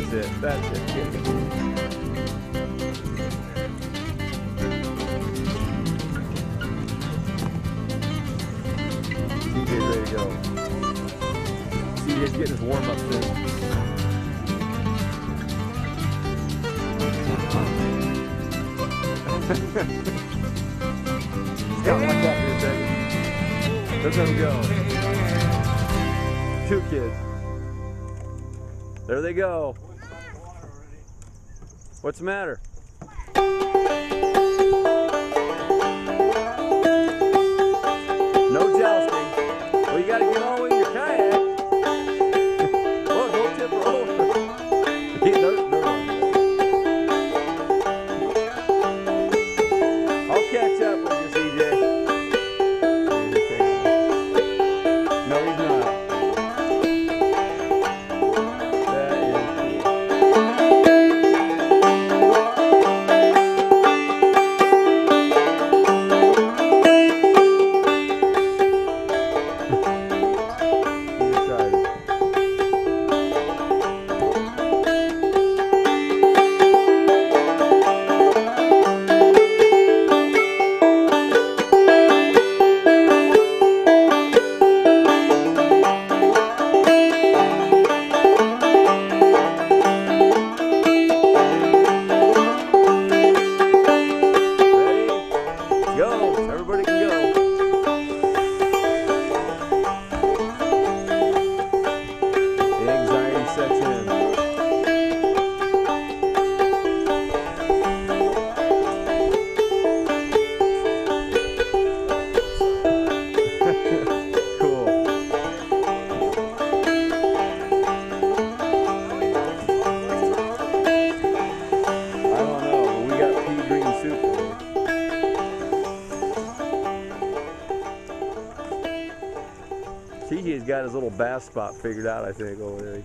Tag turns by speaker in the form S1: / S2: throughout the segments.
S1: That's it. That's it. Get it. CJ's ready to go. CJ's getting his warm up soon. Scott, watch out for a second. Look at him go. 2 kids. There they go. What's the matter? No jousting. Well, you gotta get all in your kayak. Well, don't tip her over. They're on. I'll catch up with you, CJ. No, he's not. Everybody can go. The anxiety sets in. Cool. I don't know, but we got pea green soup today. TJ's got his little bass spot figured out, I think, over there.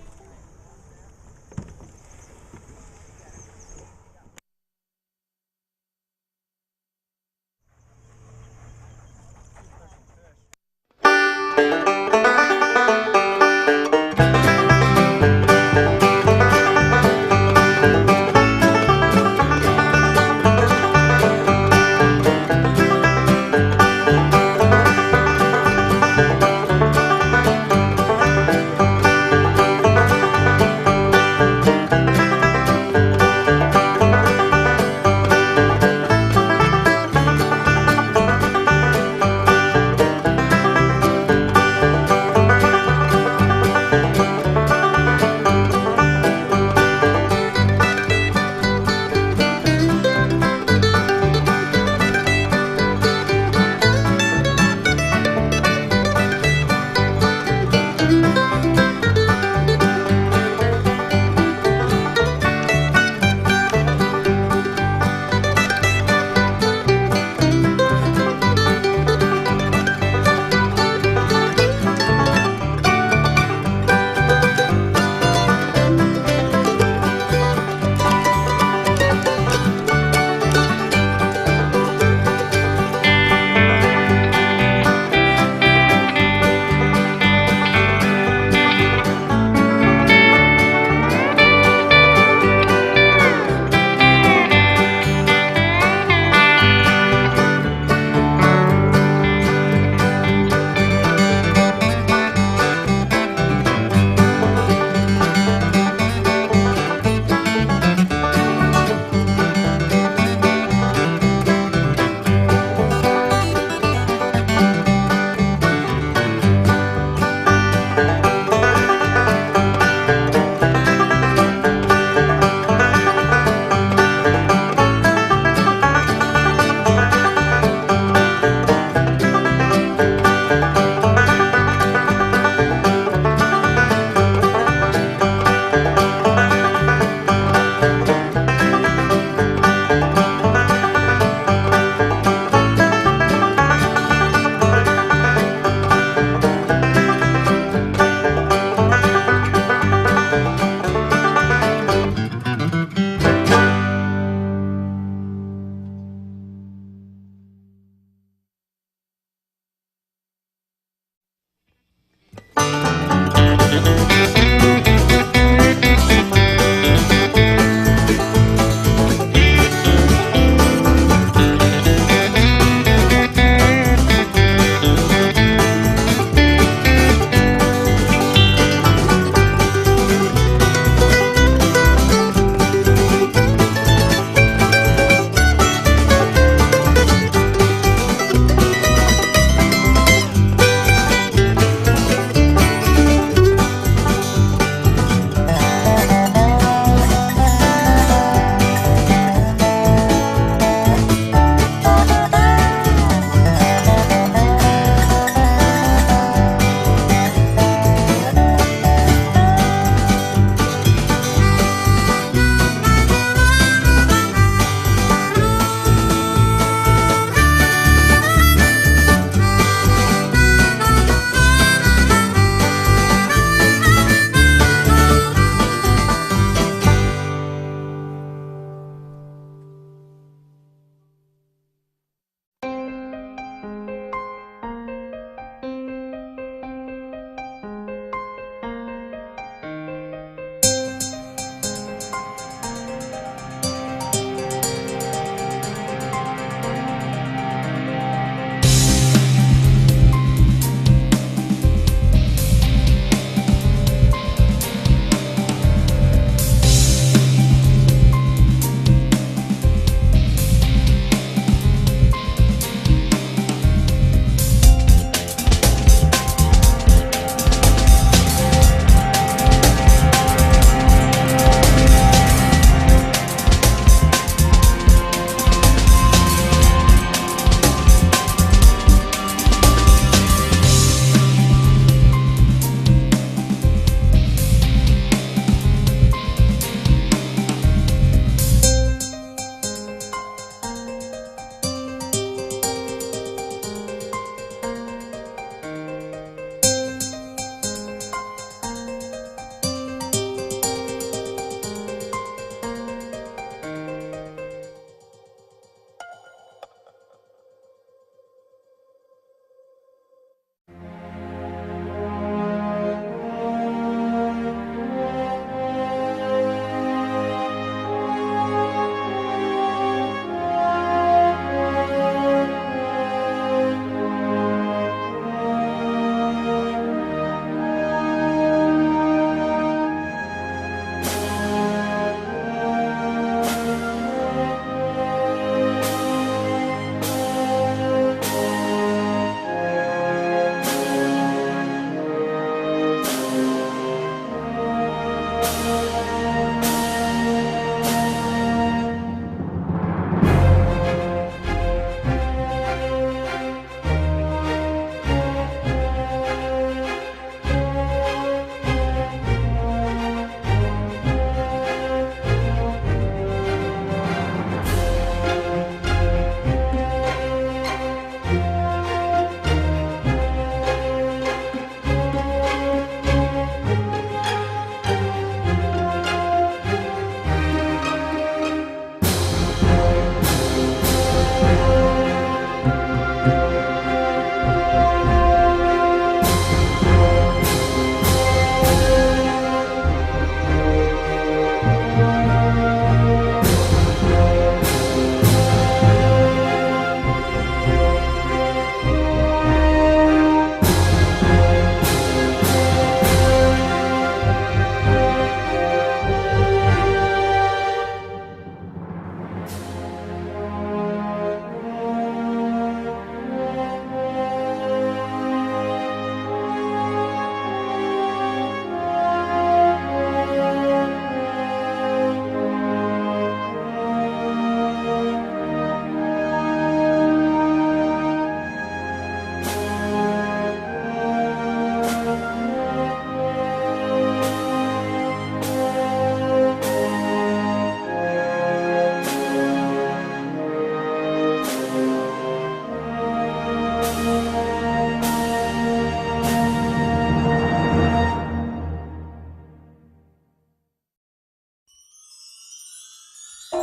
S2: The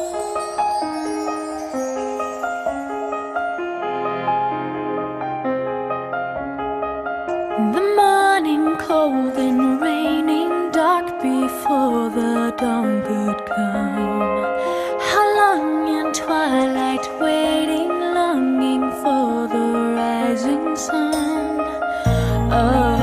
S2: morning cold and raining, dark before the dawn could come. How long in twilight waiting, longing for the rising sun. Oh,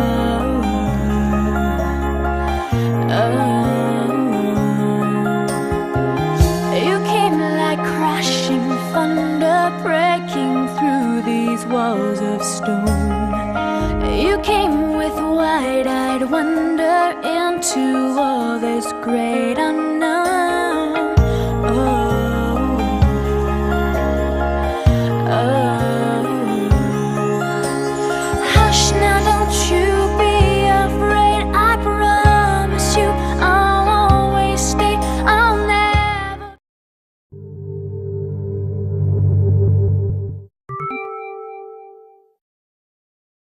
S2: you came like crashing thunder, breaking through these walls of stone. You came with wide-eyed wonder into all this great unknown.